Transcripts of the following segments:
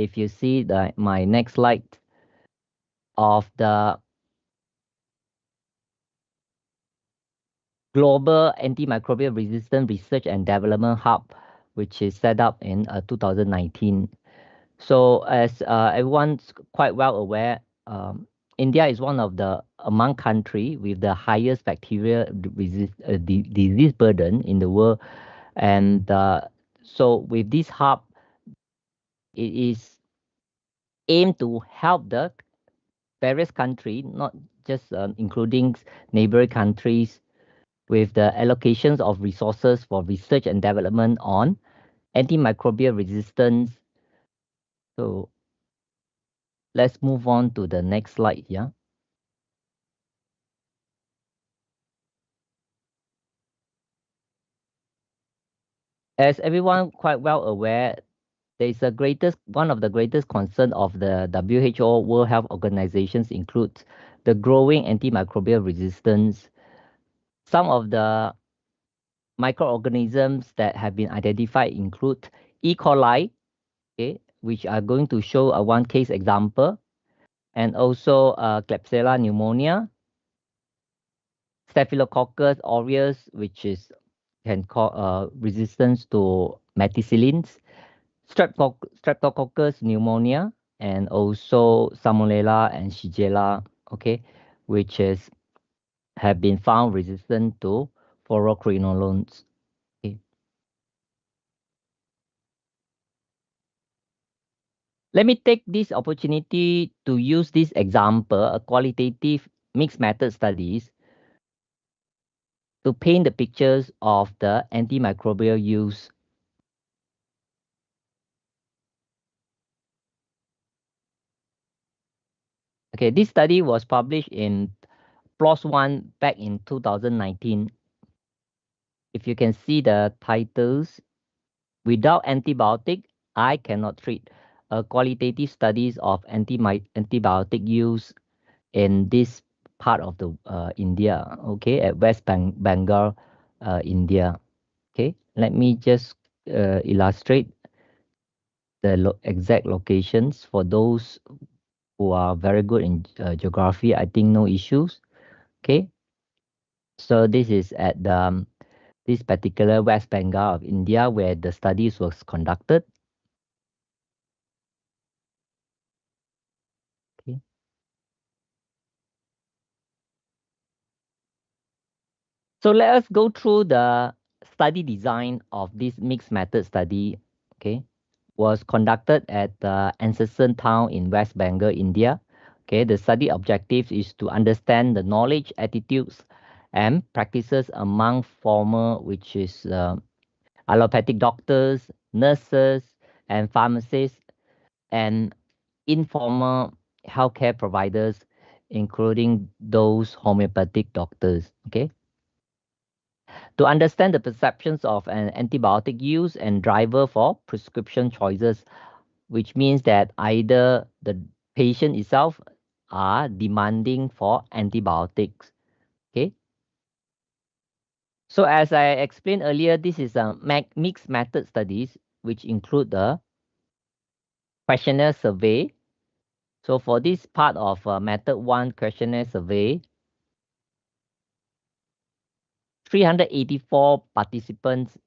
if you see my next slide of the Global Antimicrobial Resistance Research and Development Hub, which is set up in 2019. So as everyone's quite well aware, India is one of the among country with the highest bacterial disease burden in the world. And so with this hub, it is aimed to help the various countries, not just including neighboring countries, with the allocations of resources for research and development on antimicrobial resistance. So let's move on to the next slide here. As everyone quite well aware, there is one of the greatest concern of the WHO World Health Organizations includes the growing antimicrobial resistance. Some of the microorganisms that have been identified include E. coli, okay, which are going to show a one case example, and also Klebsiella pneumonia, Staphylococcus aureus, which is can cause resistance to methicillins, Streptococcus pneumonia, and also Salmonella and Shigella, okay, which is have been found resistant to fluoroquinolones. Okay. Let me take this opportunity to use this example, a qualitative mixed method studies, to paint the pictures of the antimicrobial use. Okay, this study was published in PLOS One back in 2019. If you can see the titles, without antibiotic, I cannot treat. A qualitative studies of antibiotic use in this part of the India, okay, at West Bengal, India. Okay, let me just illustrate the exact locations for those who are very good in geography. I think no issues. Okay, so this is at the this particular West Bengal of India where the studies was conducted. Okay. So let us go through the study design of this mixed method study. Okay, was conducted at Ansesson town in West Bengal, India. Okay, the study objective is to understand the knowledge, attitudes, and practices among former, which is allopathic doctors, nurses, and pharmacists, and informal healthcare providers, including those homeopathic doctors. Okay, to understand the perceptions of an antibiotic use and driver for prescription choices, which means that either the patient itself are demanding for antibiotics. Okay. So as I explained earlier, this is a mixed method studies, which include the questionnaire survey. So for this part of method one questionnaire survey, 384 participants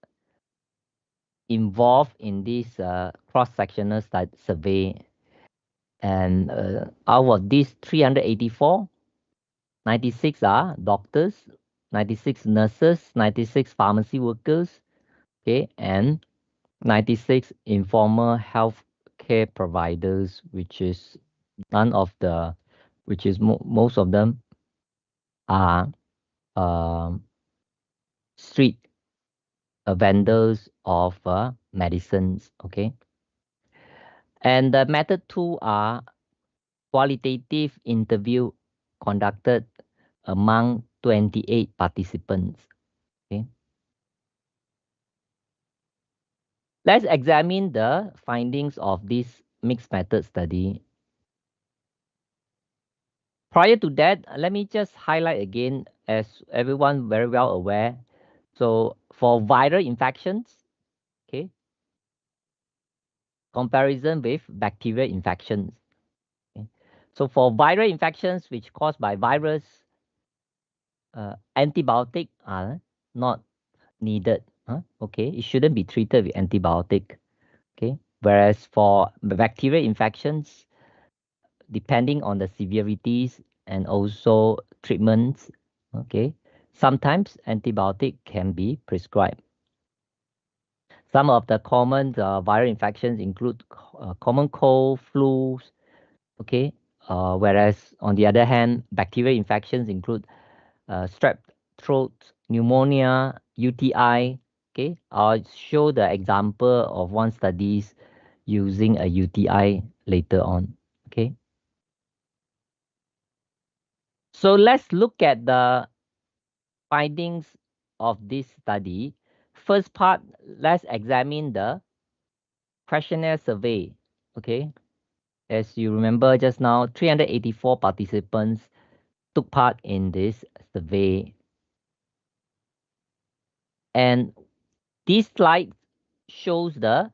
involved in this cross-sectional survey. And out of these 384, 96 are doctors, 96 nurses, 96 pharmacy workers, okay, and 96 informal healthcare providers, which is none of the, which is most of them are um, street vendors of medicines, okay. And the method two are qualitative interview conducted among 28 participants. Okay. Let's examine the findings of this mixed method study. Prior to that, let me just highlight again, as everyone very well aware. So for viral infections, okay, comparison with bacterial infections. Okay? So for viral infections which caused by virus, antibiotic are not needed. Okay, it shouldn't be treated with antibiotic. Okay, whereas for bacterial infections, depending on the severities and also treatments, okay, sometimes antibiotic can be prescribed. Some of the common viral infections include common cold, flus, okay, whereas on the other hand, bacterial infections include strep throat, pneumonia, UTI. Okay, I'll show the example of one studies using a UTI later on. Okay, so let's look at the findings of this study. First part, let's examine the questionnaire survey. Okay, as you remember just now, 384 participants took part in this survey. And this slide shows the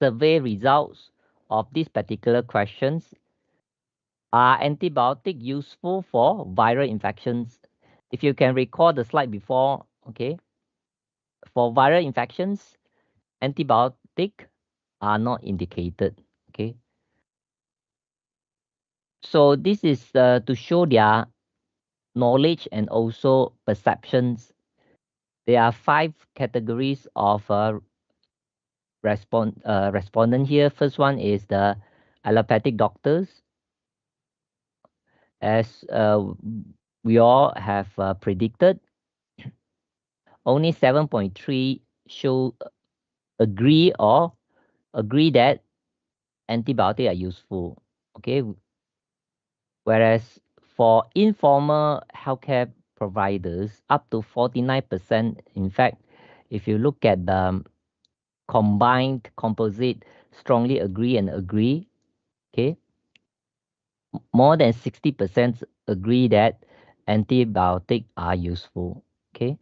survey results of these particular questions. Are antibiotics useful for viral infections? If you can recall the slide before, okay, for viral infections, antibiotics are not indicated. Okay, so this is to show their knowledge and also perceptions. There are 5 categories of respondent here. First one is the allopathic doctors. As we all have predicted, only 7.3 show agree that antibiotics are useful. Okay, whereas for informal healthcare providers, up to 49%. In fact, if you look at the combined composite, strongly agree and agree. Okay, more than 60% agree that antibiotics are useful. Okay,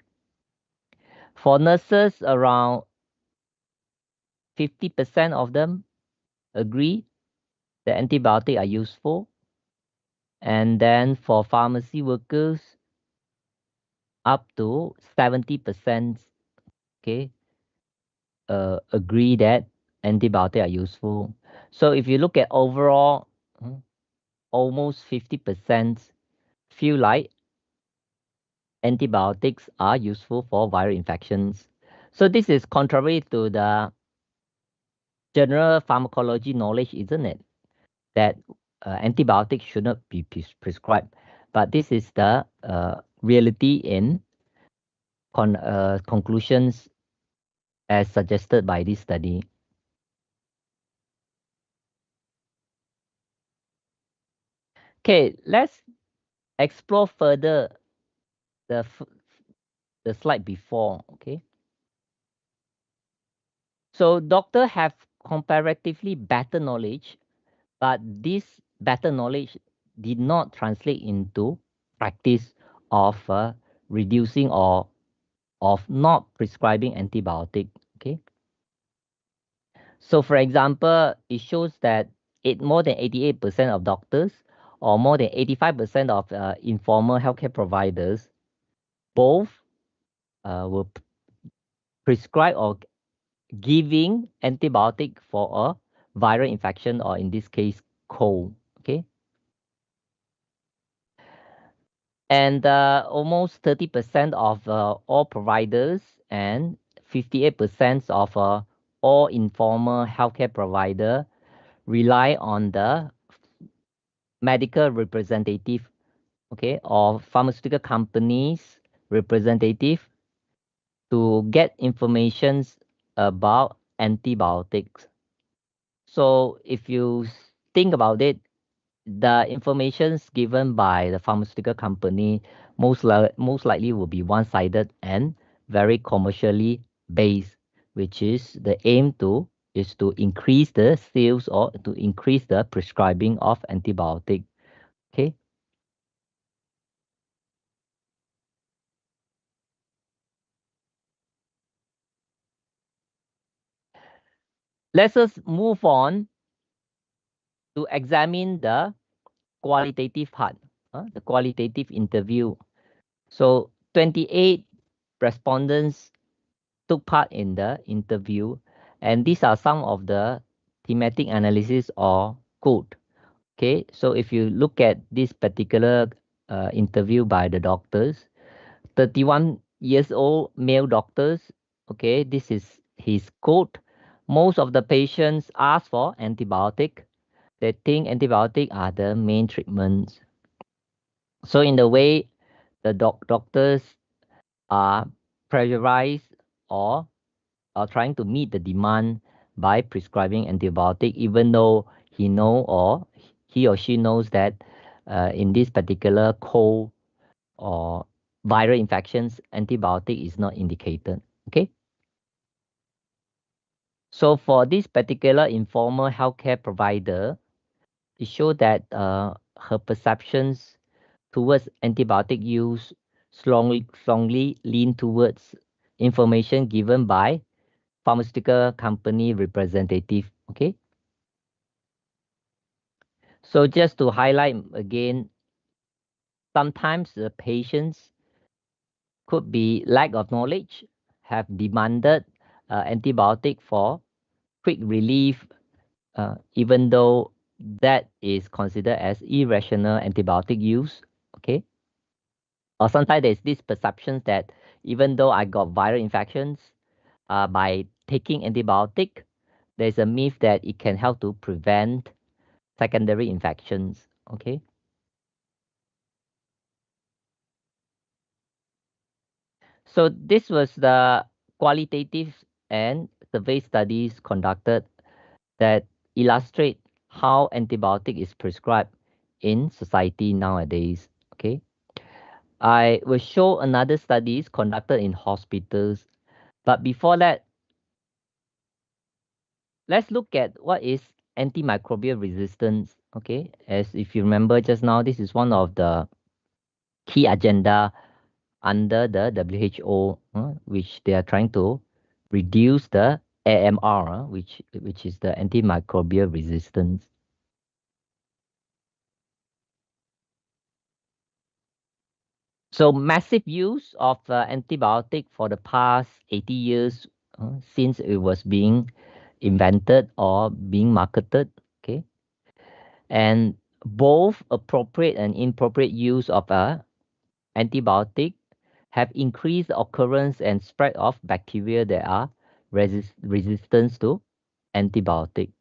for nurses, around 50% of them agree that antibiotics are useful. And then for pharmacy workers, up to 70%, okay, agree that antibiotics are useful. So if you look at overall, almost 50% feel like antibiotics are useful for viral infections. So this is contrary to the general pharmacology knowledge, isn't it? That antibiotics should not be prescribed. But this is the reality in conclusions as suggested by this study. Okay, let's explore further the the slide before. Okay, so doctor have comparatively better knowledge, but this better knowledge did not translate into practice of reducing or of not prescribing antibiotic. Okay, so for example, it shows that more than 88% of doctors or more than 85% of informal healthcare providers both will prescribe or giving antibiotic for a viral infection, or in this case cold. Okay, and almost 30% of all providers and 58% of all informal healthcare provider rely on the medical representative, okay, or pharmaceutical companies representative to get informations about antibiotics. So if you think about it, the informations given by the pharmaceutical company most likely will be one-sided and very commercially based, which is the aim to is to increase the sales or to increase the prescribing of antibiotic. Okay. Let us move on to examine the qualitative part, the qualitative interview. So 28 respondents took part in the interview, and these are some of the thematic analysis or code. Okay, so if you look at this particular interview by the doctors, 31 years old male doctors, okay, this is his quote. Most of the patients ask for antibiotic. They think antibiotic are the main treatments. So in the way the doctors are pressurized or are trying to meet the demand by prescribing antibiotic, even though he or she knows that in this particular cold or viral infections, antibiotic is not indicated. Okay. So for this particular informal healthcare provider, it showed that her perceptions towards antibiotic use strongly lean towards information given by pharmaceutical company representative. Okay. So just to highlight again, sometimes the patients could be lack of knowledge, have demanded antibiotic for quick relief, even though that is considered as irrational antibiotic use. Okay. Or sometimes there's this perception that even though I got viral infections, by taking antibiotic, there's a myth that it can help to prevent secondary infections. Okay. So this was the qualitative and survey studies conducted that illustrate how antibiotic is prescribed in society nowadays. Okay. I will show another studies conducted in hospitals. But before that, let's look at what is antimicrobial resistance. Okay. As if you remember just now, this is one of the key agenda under the WHO, which they are trying to reduce the AMR, which is the antimicrobial resistance. So massive use of antibiotic for the past 80 years since it was being invented or being marketed. Okay, and both appropriate and inappropriate use of antibiotic have increased the occurrence and spread of bacteria that are resistant to antibiotic.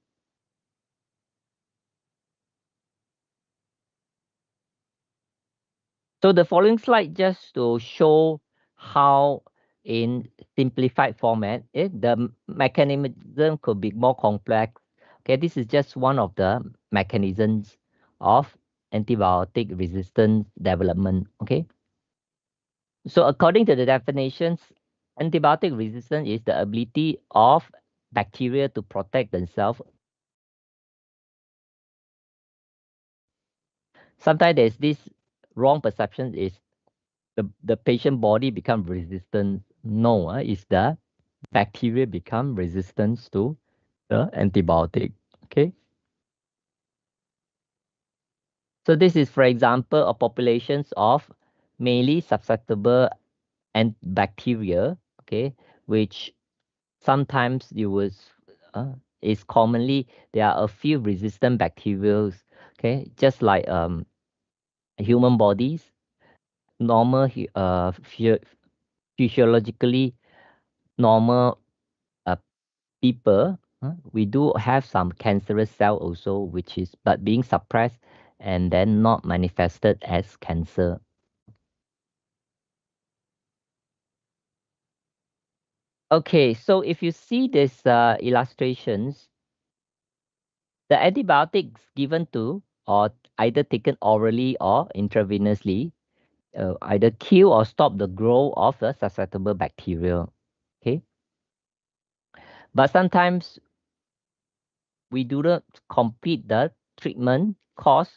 So the following slide just to show how in simplified format, the mechanism could be more complex. Okay, this is just one of the mechanisms of antibiotic resistance development. Okay, so according to the definitions, antibiotic resistance is the ability of bacteria to protect themselves. Sometimes there's this wrong perception is the patient body become resistant. No, it's the bacteria become resistant to the antibiotic. Okay. So this is, for example, a populations of mainly susceptible and bacteria. Okay, which sometimes you will is commonly there are a few resistant bacteria. Okay, just like human bodies, normal physiologically normal people, we do have some cancerous cell also, which is but being suppressed and then not manifested as cancer. Okay, so if you see these illustrations, the antibiotics given to or either taken orally or intravenously either kill or stop the growth of the susceptible bacteria. Okay, but sometimes we do not complete the treatment course,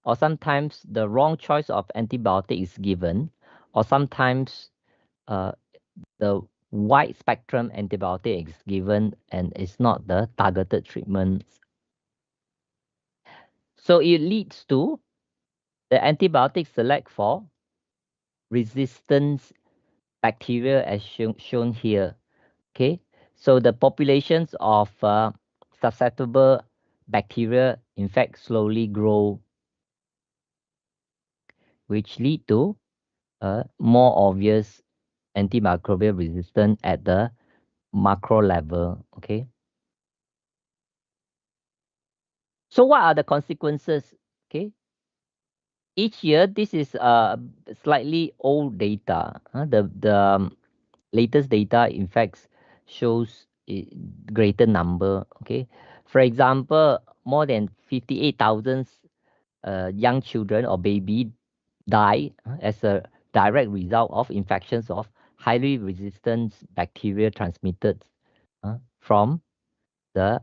or sometimes the wrong choice of antibiotic is given, or sometimes uh, the wide spectrum antibiotic is given and it's not the targeted treatments. So it leads to the antibiotics select for resistance bacteria as shown here. Okay, so the populations of susceptible bacteria in fact slowly grow, which lead to more obvious antimicrobial resistance at the macro level. Okay, so what are the consequences? Okay, each year this is slightly old data. The latest data in fact shows a greater number. Okay, for example, more than 58,000 young children or baby die as a direct result of infections of highly resistant bacteria transmitted from the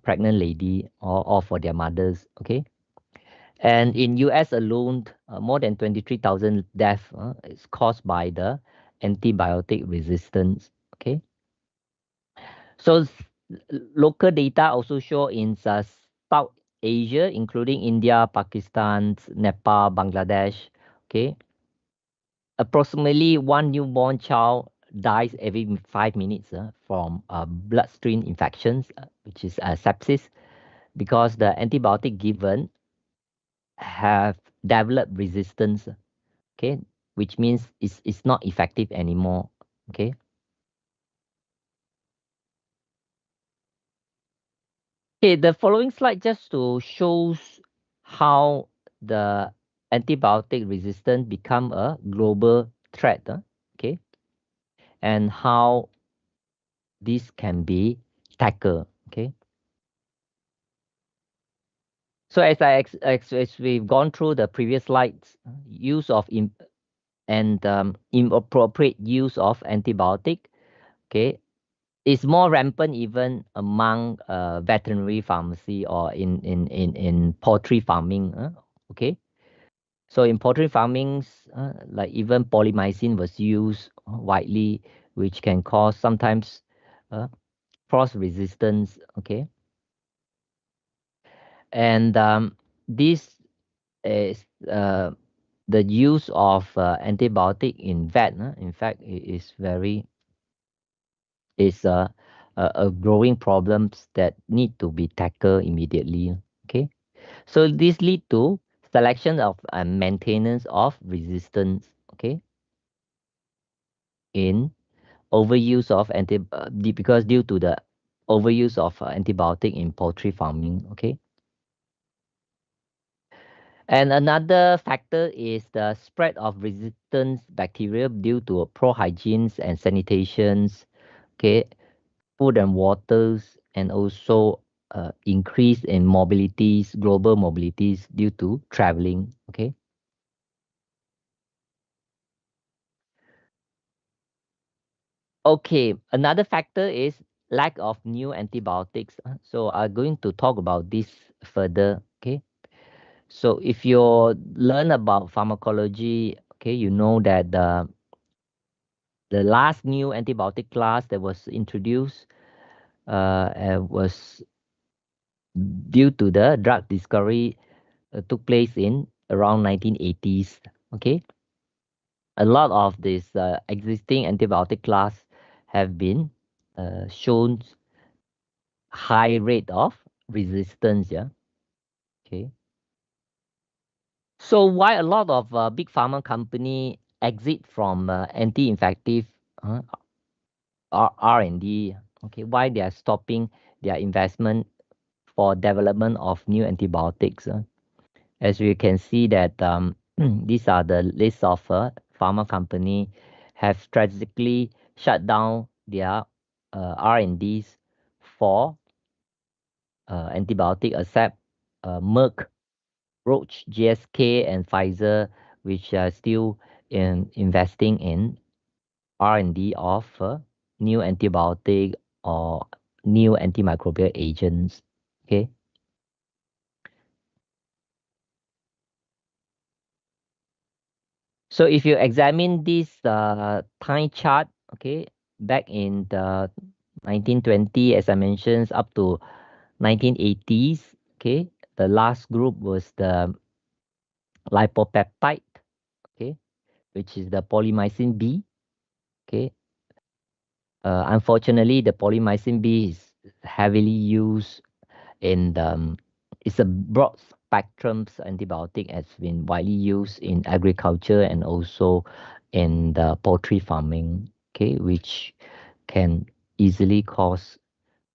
pregnant lady or for their mothers. Okay, and in US alone, more than 23,000 deaths is caused by the antibiotic resistance. Okay, so local data also show in South Asia, including India, Pakistan, Nepal, Bangladesh. Okay, approximately one newborn child dies every 5 minutes from bloodstream infections, which is sepsis, because the antibiotic given have developed resistance. Okay, which means it's not effective anymore. Okay, okay, the following slide just to shows how the antibiotic resistance become a global threat. Okay, and how this can be tackled. Okay, so as we've gone through the previous slides, use of inappropriate use of antibiotic, okay, is more rampant even among veterinary pharmacy or in poultry farming. Okay, so in poultry farmings, like even polymyxin was used widely, which can cause sometimes cross resistance. Okay, and this is the use of antibiotic in vet. In fact, it is very is a growing problems that need to be tackled immediately. Okay, so this lead to selection of and maintenance of resistance. Okay, in overuse of because due to the overuse of antibiotic in poultry farming. Okay, and another factor is the spread of resistant bacteria due to poor hygienes and sanitations. Okay, food and waters, and also increase in mobilities, global mobilities due to traveling. Okay. Okay. Another factor is lack of new antibiotics. So I'm going to talk about this further. Okay. So if you learn about pharmacology, okay, you know that the last new antibiotic class that was introduced was due to the drug discovery took place in around 1980s. Okay, a lot of this existing antibiotic class have been shown high rate of resistance. Yeah. Okay. So why a lot of big pharma company exit from anti-infective uh, R&D? Okay, why they are stopping their investment for development of new antibiotics? As we can see that these are the list of pharma company have strategically shut down their R&Ds for antibiotic, except Merck, Roche, GSK, and Pfizer, which are still investing in R&D of new antibiotic or new antimicrobial agents. Okay. So if you examine this time chart, okay, back in the 1920, as I mentioned, up to 1980s. Okay, the last group was the lipopeptide. Okay, which is the polymyxin B. Okay, unfortunately, the polymyxin B is heavily used in the. It's a broad spectrum antibiotic has been widely used in agriculture and also in the poultry farming. Okay, which can easily cause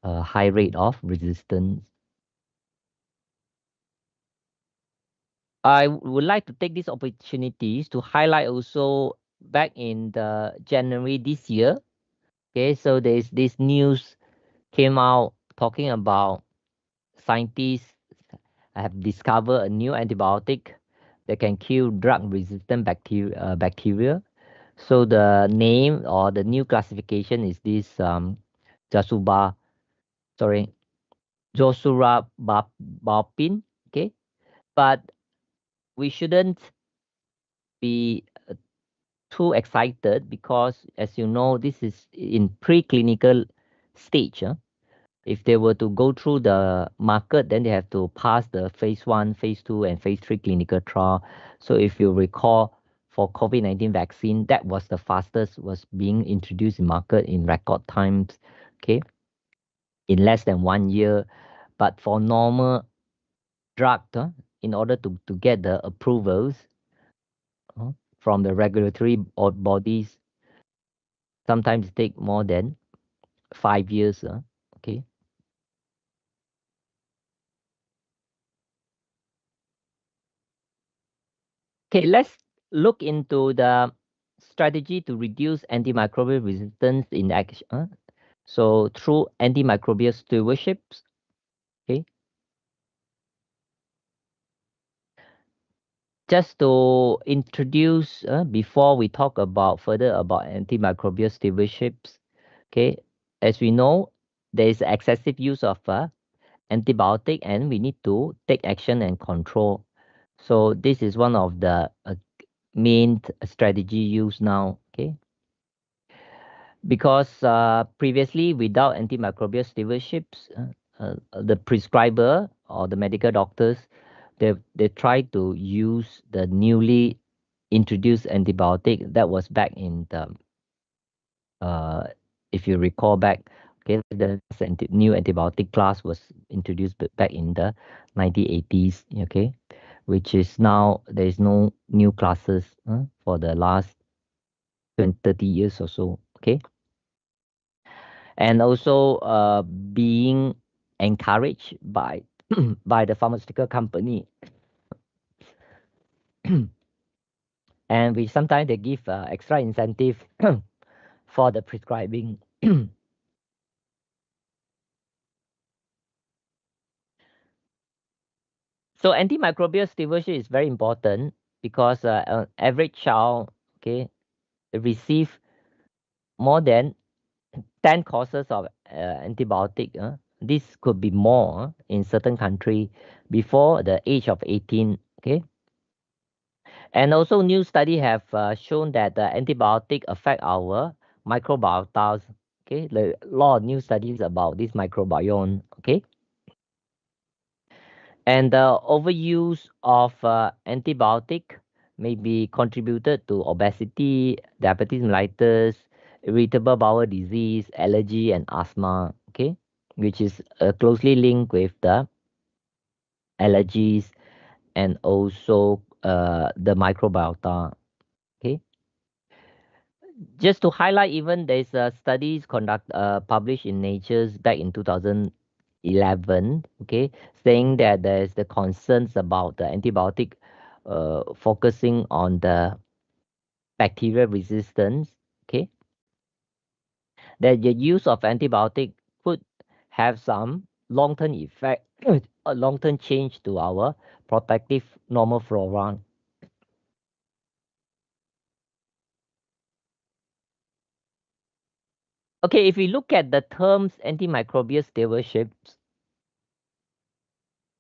a high rate of resistance. I would like to take these opportunities to highlight also back in the January this year. Okay, so there's this news came out talking about scientists have discovered a new antibiotic that can kill drug-resistant bacteria. So the name or the new classification is this Jasuba, sorry, Josurabapin. Okay, but we shouldn't be too excited because, as you know, this is in preclinical stage. If they were to go through the market, then they have to pass the phase 1, phase 2, and phase 3 clinical trial. So if you recall, for COVID-19 vaccine, that was the fastest, was being introduced in market in record times, okay, in less than 1 year. But for normal drug, in order to get the approvals uh, from the regulatory bodies, sometimes take more than 5 years. Okay. Okay, let's look into the strategy to reduce antimicrobial resistance in action. So through antimicrobial stewardships, okay, just to introduce before we talk about further about antimicrobial stewardships, okay, as we know, there is excessive use of antibiotic and we need to take action and control. So this is one of the main strategy used now, okay, because previously without antimicrobial stewardships, the prescriber or the medical doctors, they try to use the newly introduced antibiotic that was back in the uh, if you recall back, okay, the new antibiotic class was introduced back in the 1980s, okay, which is now there is no new classes for the last 20, 30 years or so, okay, and also being encouraged by by the pharmaceutical company, and we sometimes they give extra incentive for the prescribing. So antimicrobial stewardship is very important because an average child, okay, receive more than 10 courses of antibiotic. This could be more in certain country before the age of 18. Okay, and also new study have shown that the antibiotic affect our microbiota. Okay, a lot of new studies about this microbiome. Okay, and the overuse of antibiotic may be contributed to obesity, diabetes mellitus, irritable bowel disease, allergy, and asthma. Okay, which is closely linked with the allergies and also the microbiota. Okay, just to highlight, even there's a studies published in Nature's back in 2011. Okay, saying that there's the concerns about the antibiotic focusing on the bacterial resistance. Okay, that the use of antibiotic could have some long-term effect, a long-term change to our protective normal flora. Okay, if we look at the terms antimicrobial stewardships,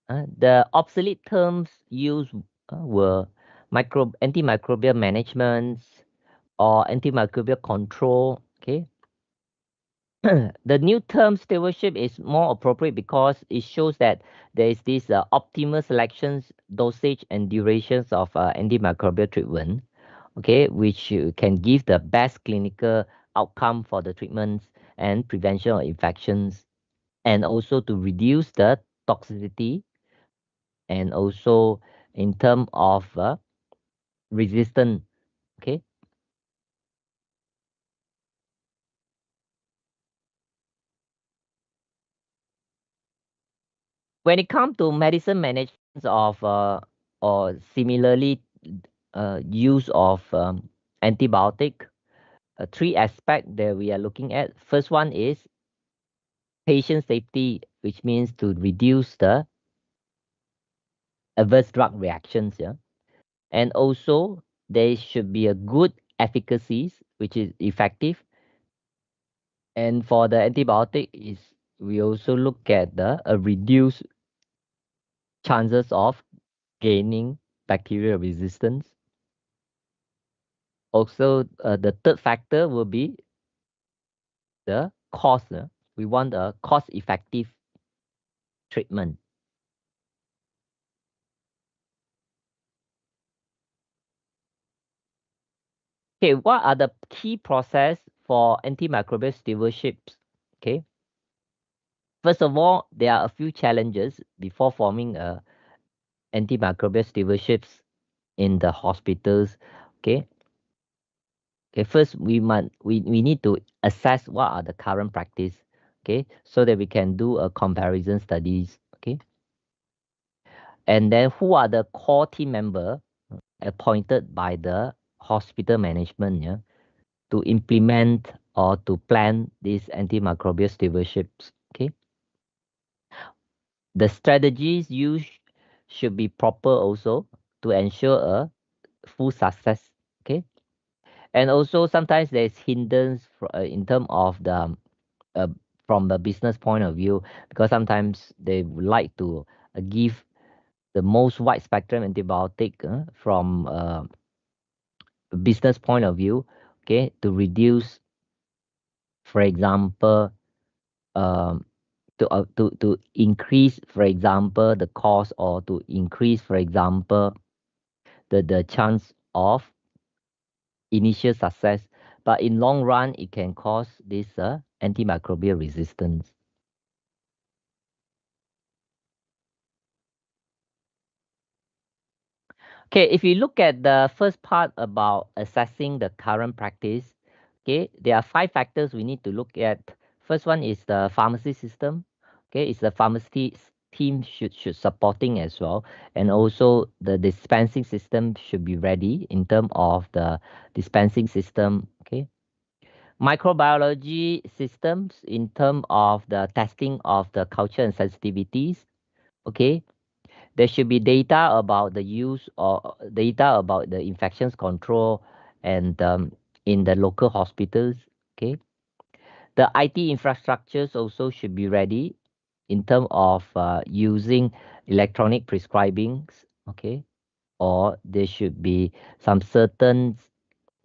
the obsolete terms used were antimicrobial management or antimicrobial control. Okay, the new term stewardship is more appropriate because it shows that there is this optimal selections, dosage, and durations of antimicrobial treatment, okay, which can give the best clinical outcome for the treatments and prevention of infections, and also to reduce the toxicity, and also in term of resistance, okay. When it comes to medicine management of or similarly use of antibiotic, three aspects that we are looking at. First one is patient safety, which means to reduce the adverse drug reactions. Yeah, and also there should be a good efficacy, which is effective. And for the antibiotic, is we also look at the reduced chances of gaining bacterial resistance. Also, the third factor will be the cost. We want a cost-effective treatment. Okay, what are the key process for antimicrobial stewardships? Okay, first of all, there are a few challenges before forming a antimicrobial stewardships in the hospitals. Okay, okay. First, we need to assess what are the current practice. Okay, so that we can do a comparison studies. Okay, and then who are the core team member appointed by the hospital management, yeah, to implement or to plan these antimicrobial stewardships. Okay, the strategies used should be proper also to ensure a full success. Okay, and also sometimes there's hindrance in terms of the uh, from the business point of view, because sometimes they would like to give the most wide spectrum antibiotic from business point of view, okay, to reduce, for example, um, to increase, for example, the cost, or to increase, for example, the chance of initial success, but in long run it can cause this antimicrobial resistance. Okay, if you look at the first part about assessing the current practice, okay, there are five factors we need to look at. First one is the pharmacy system. Okay, it's the pharmacy team should supporting as well, and also the dispensing system should be ready in terms of the dispensing system. Okay, microbiology systems in terms of the testing of the culture and sensitivities. Okay, there should be data about the use or data about the infections control and in the local hospitals. Okay, the IT infrastructures also should be ready in terms of using electronic prescribings. Okay, or there should be some certain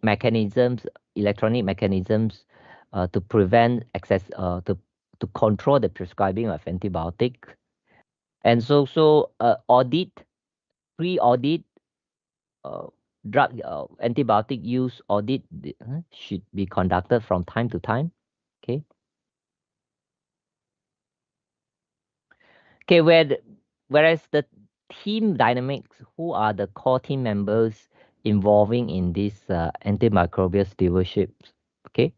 mechanisms, electronic mechanisms, to prevent access, to control the prescribing of antibiotic, and so audit, pre-audit, uh, drug antibiotic use audit should be conducted from time to time. Okay. Okay, whereas the team dynamics, who are the core team members involving in this antimicrobial stewardship? Okay,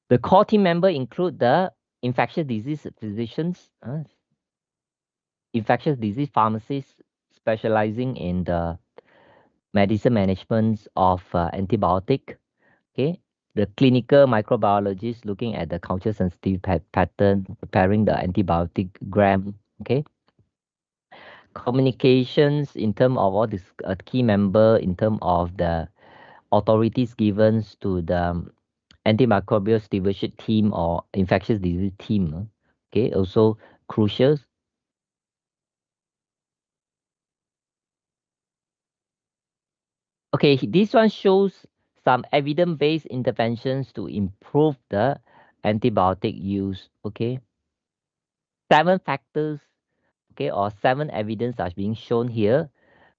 the core team member include the infectious disease physicians, infectious disease pharmacists specializing in the medicine management of antibiotic. Okay, the clinical microbiologist looking at the culture sensitive pattern, preparing the antibiotic gram. Okay, communications in terms of all this key member in terms of the authorities given to the antimicrobial stewardship team or infectious disease team. Okay, also crucial. Okay, this one shows some evidence-based interventions to improve the antibiotic use. Okay, 7 factors, okay, or 7 evidence are being shown here.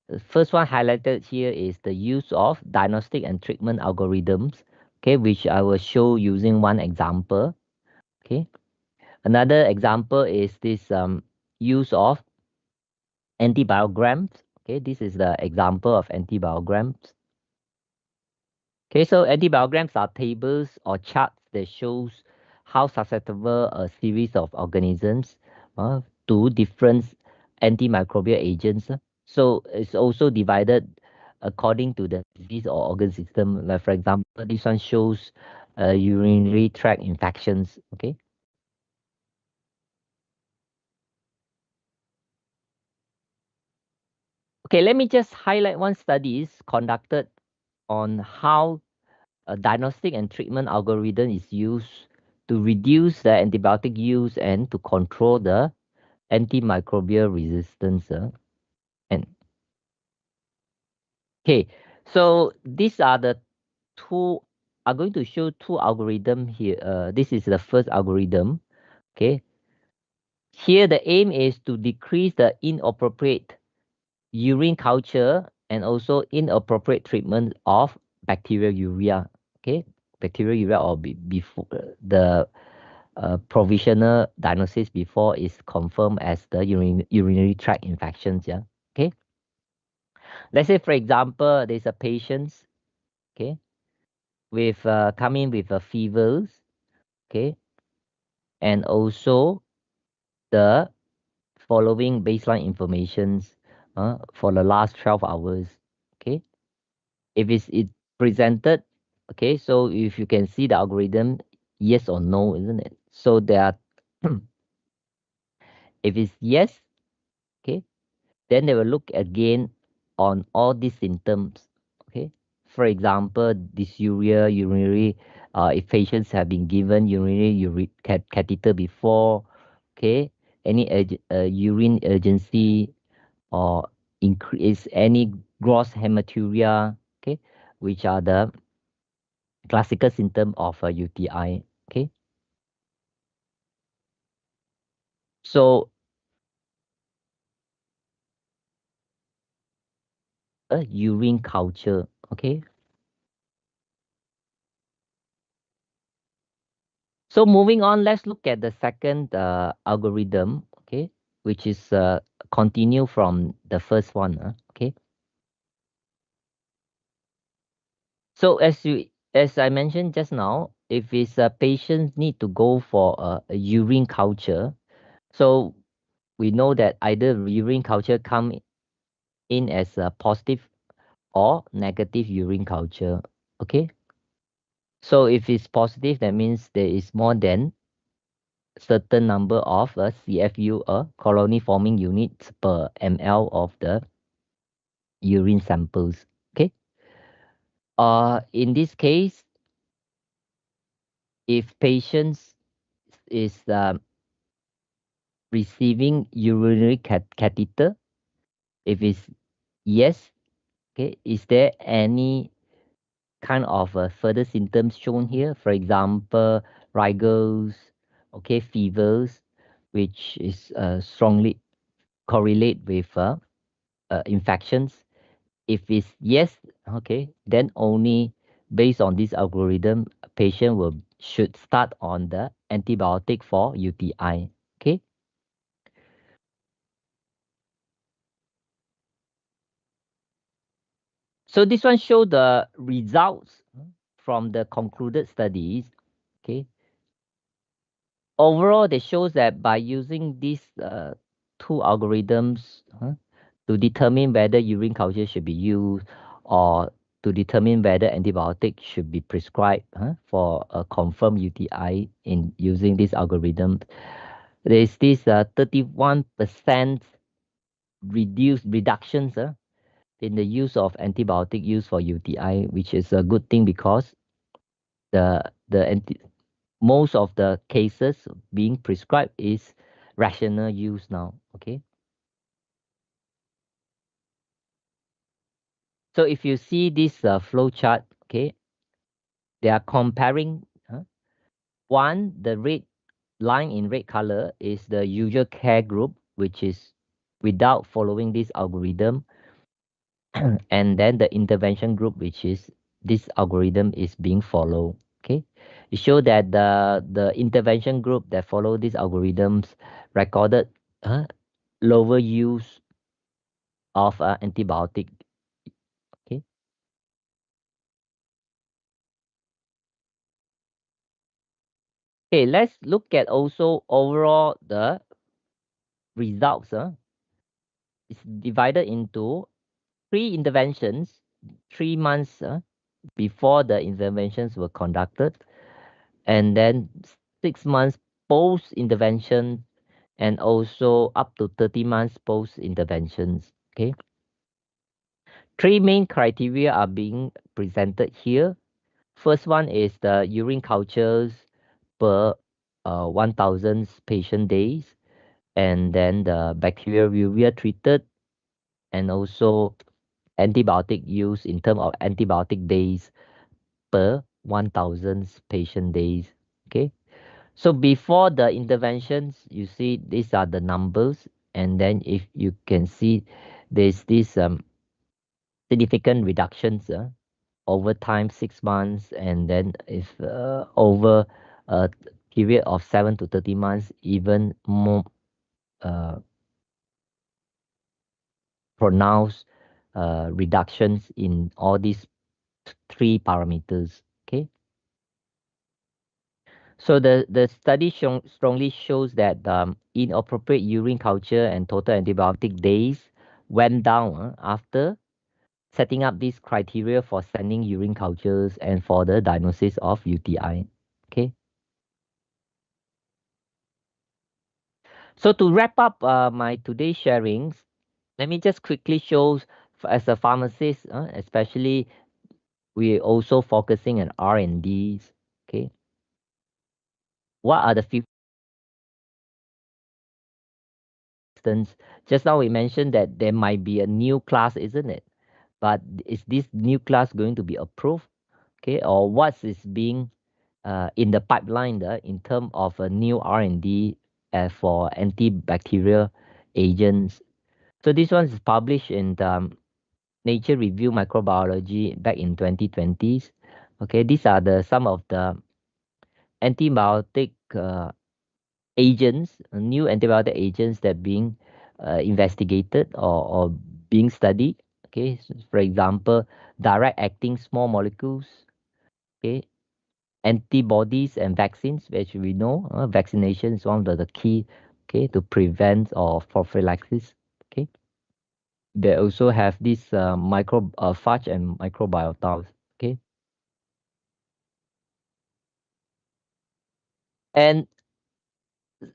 The first one highlighted here is the use of diagnostic and treatment algorithms, okay, which I will show using one example. Okay, another example is this use of antibiograms. Okay, this is the example of antibiograms. Okay, so antibiograms are tables or charts that shows how susceptible a series of organisms to different antimicrobial agents. So it's also divided according to the disease or organ system. Like for example, this one shows urinary tract infections. Okay. Okay, let me just highlight one studies conducted on how a diagnostic and treatment algorithm is used to reduce the antibiotic use and to control the antimicrobial resistance. And okay, so these are the two. I'm going to show two algorithm here. This is the first algorithm. Okay, here the aim is to decrease the inappropriate urine culture and also inappropriate treatment of bacterial urea. Okay, bacterial urea or before the provisional diagnosis before is confirmed as the urinary tract infections. Yeah. Okay. Let's say, for example, there's a patient, okay, with coming with a fevers, okay, and also the following baseline informations for the last 12 hours. Okay. If it presented, okay, so if you can see the algorithm, yes or no, isn't it? So there are, if it's yes, okay, then they will look again on all these symptoms. Okay. For example, dysuria, urinary, if patients have been given catheter before, okay, any urine urgency or increase any gross hematuria, okay, which are the classical symptom of a UTI. Okay. So a urine culture. Okay. So moving on, let's look at the second algorithm, okay, which is continue from the first one. Okay. So as I mentioned just now, if it's a patient need to go for a urine culture, so we know that either urine culture come in as a positive or negative urine culture. Okay. So if it's positive, that means there is more than certain number of CFU, colony forming units per ml of the urine samples. Okay. In this case, if patients is receiving urinary catheter, if it's yes, okay, is there any kind of further symptoms shown here? For example, rigors, okay, fevers, which is strongly correlate with infections. If it's yes, okay, then only based on this algorithm, a patient will should start on the antibiotic for UTI. Okay. So this one show the results from the concluded studies. Okay. Overall, they shows that by using these two algorithms to determine whether urine culture should be used or to determine whether antibiotic should be prescribed for a confirmed UTI in using this algorithm. There is this 31% reductions in the use of antibiotic use for UTI, which is a good thing because the most of the cases being prescribed is rational use now. Okay. So if you see this flow chart, okay, they are comparing one, the red line in red color is the usual care group, which is without following this algorithm. And then the intervention group, which is this algorithm is being followed. Okay, it shows that the intervention group that follow these algorithms recorded lower use of antibiotic. Okay. Okay, let's look at also overall the results. It's divided into three interventions, 3 months before the interventions were conducted, and then 6 months post intervention, and also up to 30 months post interventions. Okay, three main criteria are being presented here. First one is the urine cultures per 1000 patient days, and then the bacteriuria treated, and also antibiotic use in terms of antibiotic days per 1000 patient days. Okay, so before the interventions, you see these are the numbers, and then if you can see there's this significant reductions over time, 6 months, and then if over a period of 7 to 30 months, even more uh, pronounced reductions in all these three parameters. Okay, so the study strongly shows that inappropriate urine culture and total antibiotic days went down after setting up these criteria for sending urine cultures and for the diagnosis of UTI. Okay, so to wrap up my today's sharings, let me just quickly show as a pharmacist, especially we also focusing on R&Ds. Okay, what are the few instance? Just now we mentioned that there might be a new class, isn't it? But is this new class going to be approved? Okay, or what is being in the pipeline in terms of a new R&D for antibacterial agents? So this one is published in the Nature Review Microbiology back in 2020s. Okay, these are the some of the antibiotic agents, new antibiotic agents that being investigated or being studied. Okay, so for example, direct acting small molecules. Okay, antibodies and vaccines, which we know vaccination is one of the key. Okay, to prevent or prophylaxis. Okay, they also have this phage and microbiotas. Okay, and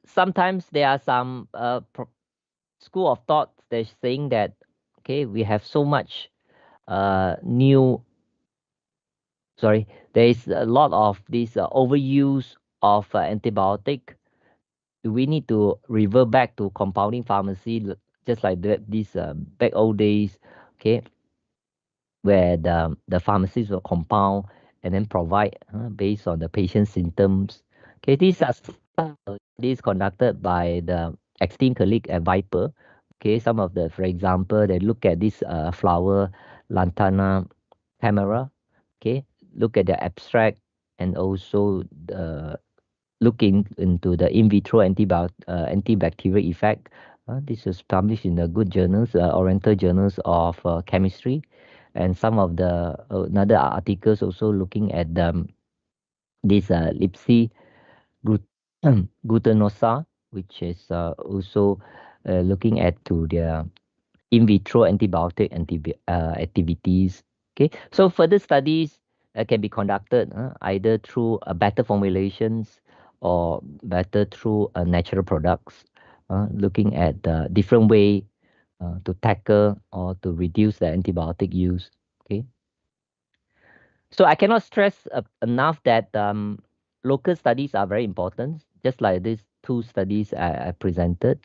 sometimes there are some school of thought that's saying that okay, we have so much new sorry, there is a lot of this overuse of antibiotic. Do we need to revert back to compounding pharmacy just like these back old days? Okay, where the pharmacies will compound and then provide based on the patient's symptoms. Okay, these are studies conducted by the esteemed colleague at VIPER. Okay, some of the, for example, they look at this flower lantana camera. Okay, look at the abstract and also the looking into the in vitro antibacterial effect. This was published in the good journals, Oriental journals of chemistry, and some of the another articles also looking at this Lipsy glutinosa, which is also looking at to the in vitro antibiotic activities. Okay, so further studies can be conducted either through better formulations or better through natural products, looking at different way to tackle or to reduce the antibiotic use. Okay, so I cannot stress enough that local studies are very important, just like these two studies I presented.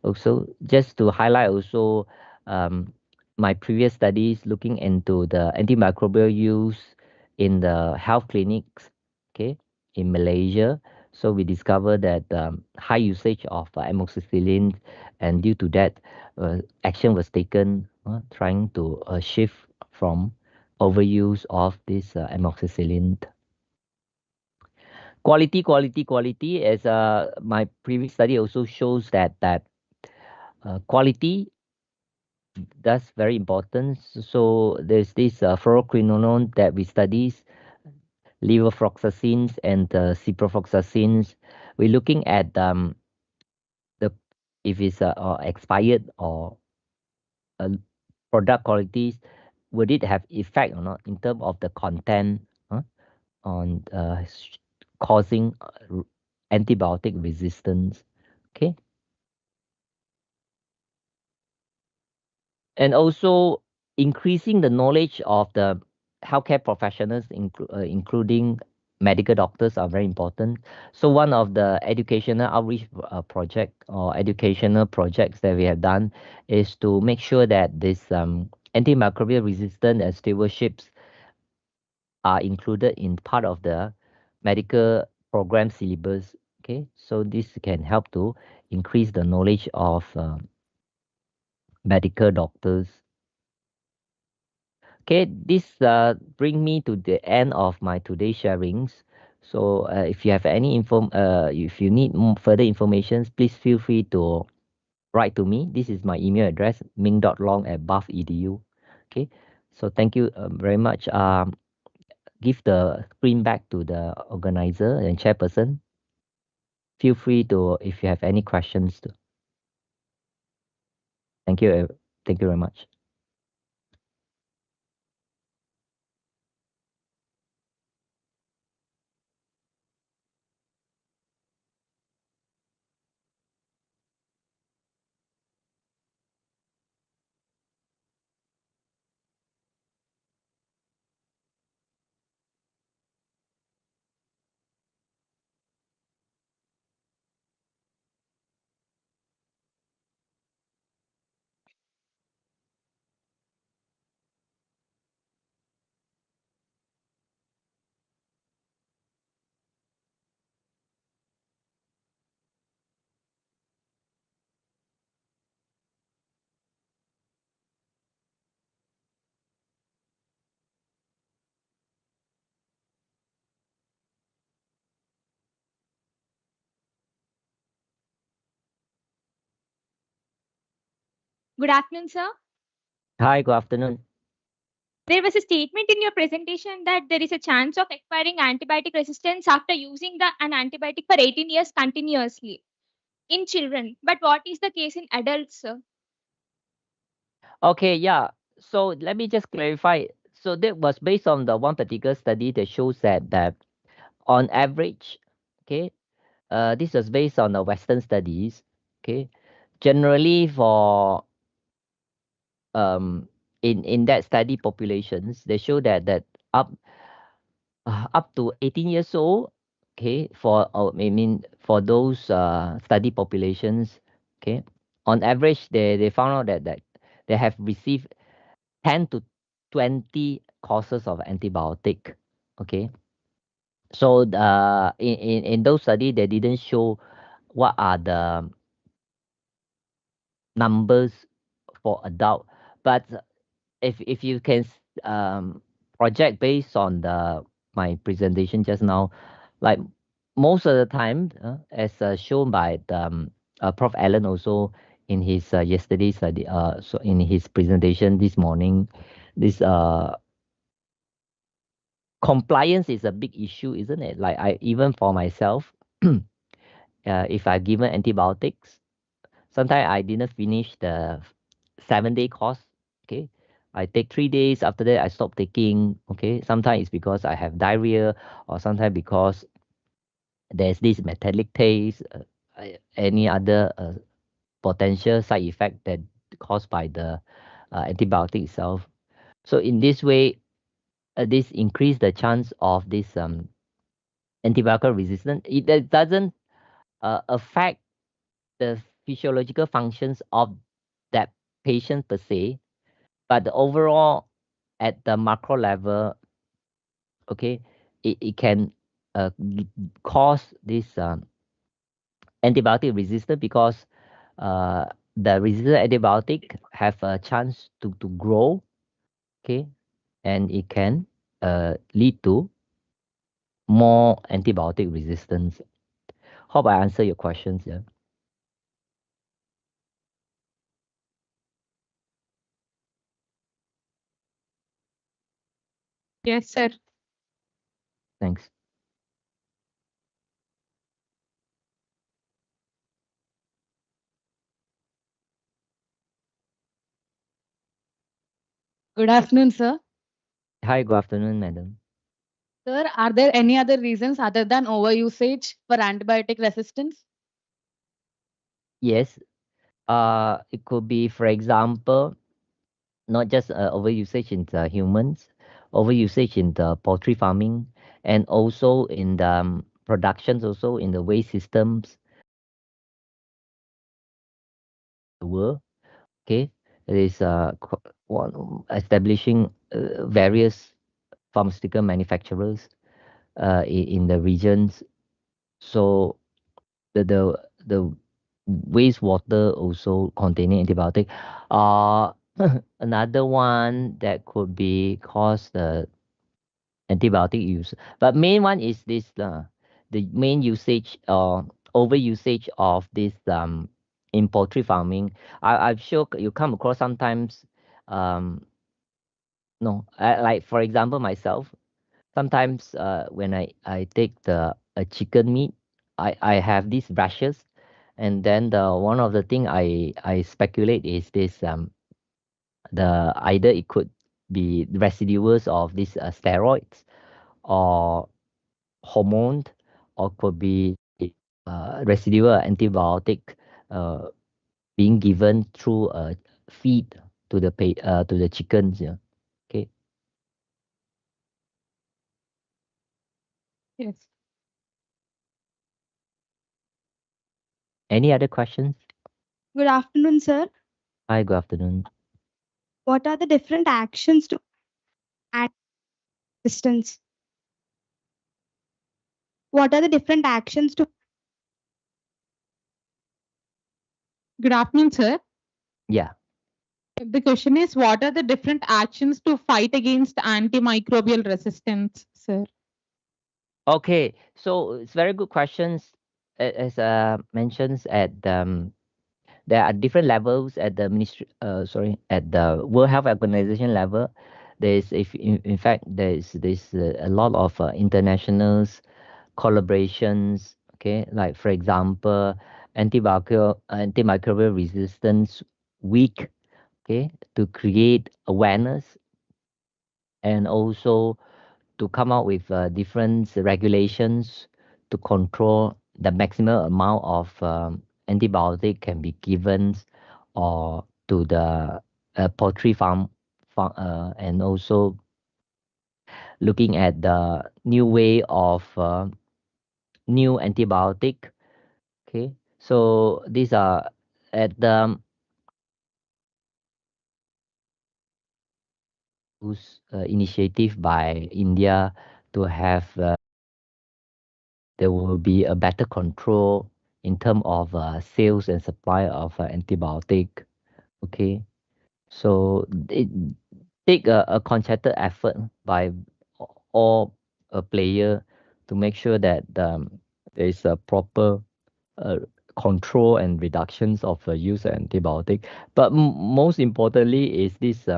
Also, just to highlight also um, my previous studies looking into the antimicrobial use in the health clinics, okay, in Malaysia, So we discovered that high usage of amoxicillin, and due to that, action was taken trying to shift from overuse of this amoxicillin. Quality, as my previous study also shows that quality, that's very important. So there's this fluoroquinolone that we studies, levofloxacins and ciprofloxacins. We're looking at the if it's expired or product qualities, would it have effect or not in terms of the content on causing antibiotic resistance. Okay. And also increasing the knowledge of the healthcare professionals, including medical doctors, are very important. So one of the educational outreach project or educational projects that we have done is to make sure that this antimicrobial resistant and stewardships are included in part of the medical program syllabus. Okay, so this can help to increase the knowledge of medical doctors. Okay, this bring me to the end of my today's sharings. So if you have any if you need further information, please feel free to write to me. This is my email address, ming.long@bath.edu. Okay, so thank you very much. Give the screen back to the organizer and chairperson. Feel free to if you have any questions. Thank you. Thank you very much. Good afternoon, sir. Hi, good afternoon. There was a statement in your presentation that there is a chance of acquiring antibiotic resistance after using an antibiotic for 18 years continuously in children. But what is the case in adults, sir? Okay, yeah. So let me just clarify. So that was based on the one particular study that shows that on average, okay, this was based on the Western studies, okay. Generally, for in that study populations, they show that up to 18 years old, okay, for I mean for those study populations, okay, on average they found out that they have received 10 to 20 courses of antibiotic, okay. So in those study they didn't show what are the numbers for adult, but if you can project based on the my presentation just now, like most of the time, as shown by the Prof. Allen also in his yesterday's study, so in his presentation this morning, this compliance is a big issue, isn't it? Like I even for myself, if I've given antibiotics, sometimes I didn't finish the 7-day course. Okay. I take 3 days. After that, I stop taking. Okay. Sometimes it's because I have diarrhea, or sometimes because there's this metallic taste, any other potential side effect that caused by the antibiotic itself. So in this way, this increase the chance of this antibiotic resistance. It doesn't affect the physiological functions of that patient per se, but the overall at the macro level, okay, it can cause this antibiotic resistance because uh, the resistant antibiotic have a chance to grow, okay, and it can lead to more antibiotic resistance. Hope I answer your questions. Yeah, Yes, sir. thanks. Good afternoon, sir. Hi, good afternoon, madam. Sir, are there any other reasons other than overusage for antibiotic resistance? Yes, it could be, for example, not just overusage in the humans, overusage in the poultry farming, and also in the productions, also in the waste systems, the world. Okay, it is one establishing various pharmaceutical manufacturers in the regions. So the wastewater also containing antibiotic. Uh, Another one that could be cause the antibiotic use, but main one is this the main usage or over usage of this in poultry farming. I'm sure you come across sometimes um no like for example myself sometimes when I take the a chicken meat, I have these rashes, and then the one of the thing I speculate is this the either it could be residuals of these steroids or hormone, or could be residual antibiotic uh, being given through a feed to the chickens. Yeah. Okay. Yes. Any other questions? Good afternoon, sir. Hi, good afternoon. What are the different actions to act resistance? What are the different actions to Good afternoon, sir. Yeah. The question is, what are the different actions to fight against antimicrobial resistance, sir? Okay. So it's very good questions. As mentions at there are different levels at the ministry. At the World Health Organization level. There's if in fact there's a lot of international collaborations. Okay, like for example, antimicrobial resistance week. Okay, to create awareness and also to come out with different regulations to control the maximum amount of antibiotic can be given or to the poultry farm, and also looking at the new way of new antibiotic. Okay, so these are at the initiative by India to have there will be a better control in terms of sales and supply of antibiotic. Okay, so it take a concerted effort by all player to make sure that there is a proper uh, control and reductions of the use of antibiotic. But most importantly is this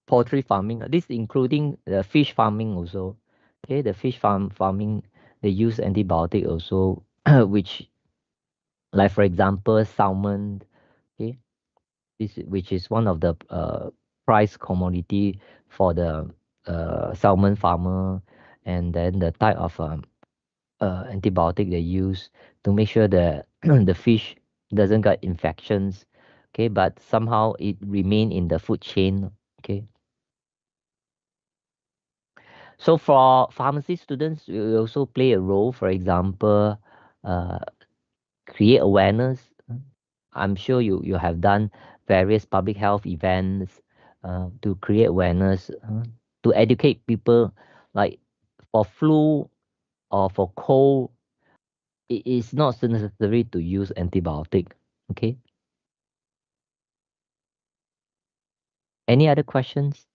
poultry farming. This including the fish farming also. Okay, the farming they use antibiotic also, which like for example salmon. Okay, this which is one of the price commodity for the salmon farmer, and then the type of antibiotic they use to make sure the the fish doesn't get infections. Okay, but somehow it remain in the food chain. Okay, so for pharmacy students, we also play a role. For example, uh, create awareness. I'm sure you have done various public health events to create awareness, to educate people. Like for flu, or for cold, it is not necessary to use antibiotic. Okay. Any other questions?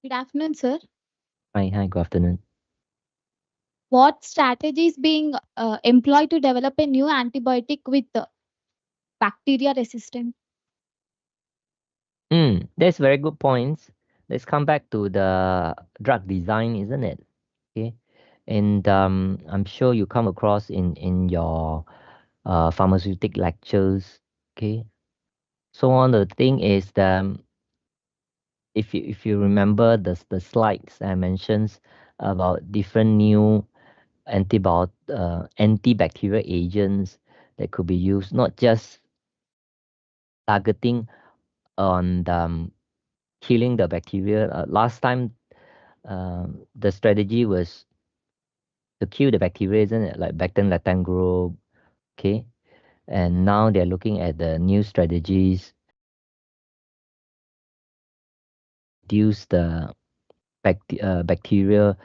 Good afternoon, sir. Hi, good afternoon. What strategy is being employed to develop a new antibiotic with bacteria resistant? That's very good points. Let's come back to the drug design, isn't it? Okay. And I'm sure you come across in your pharmaceutic lectures. Okay. So one of the thing is if you remember the slides I mentioned about different new antibacterial agents that could be used, not just targeting on killing the bacteria. Last time, the strategy was to kill the bacteria, isn't it? Like Bacterium latan group, okay? And now they're looking at the new strategies, reduce the bacteria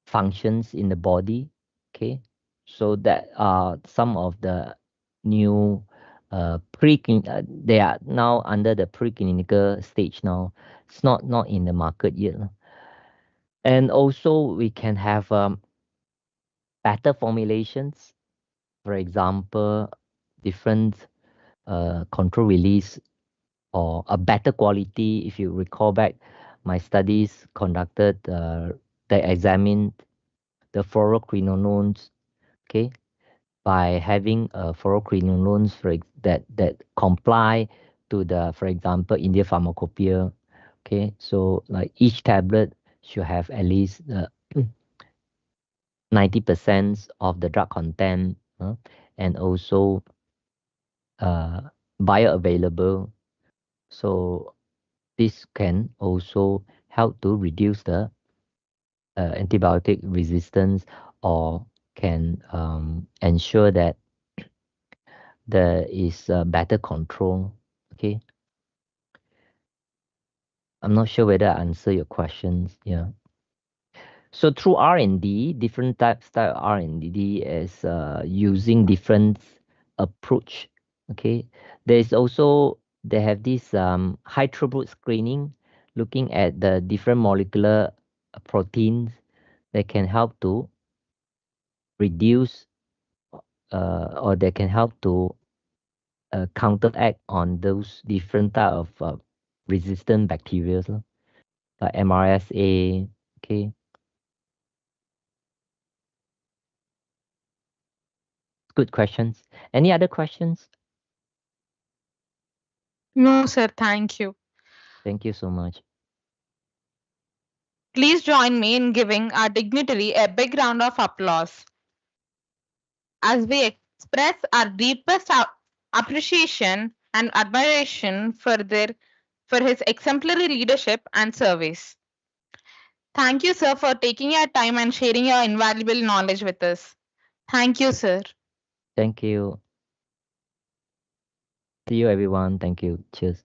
functions in the body, okay? So that are some of the new they are now under the preclinical stage now. It's not in the market yet. And also we can have better formulations. For example, different control release or a better quality. If you recall back, my studies conducted, they examined the fluoroquinolones, okay, by having fluoroquinolones that comply to the, for example, India Pharmacopoeia. Okay, so like each tablet should have at least 90% of the drug content, and also bioavailable. So this can also help to reduce the antibiotic resistance, or can ensure that there is better control. Okay. I'm not sure whether I answer your questions. Yeah. So through R&D, different type of R&D is using different approach. Okay. They have this high throughput screening, looking at the different molecular proteins that can help to reduce or they can help to counteract on those different type of resistant bacteria, like MRSA. Okay. Good questions. Any other questions? No, sir. Thank you. Thank you so much. Please join me in giving our dignitary a big round of applause as we express our deepest appreciation and admiration for his exemplary leadership and service. Thank you, sir, for taking your time and sharing your invaluable knowledge with us. Thank you, sir. Thank you. See you, everyone. Thank you. Cheers.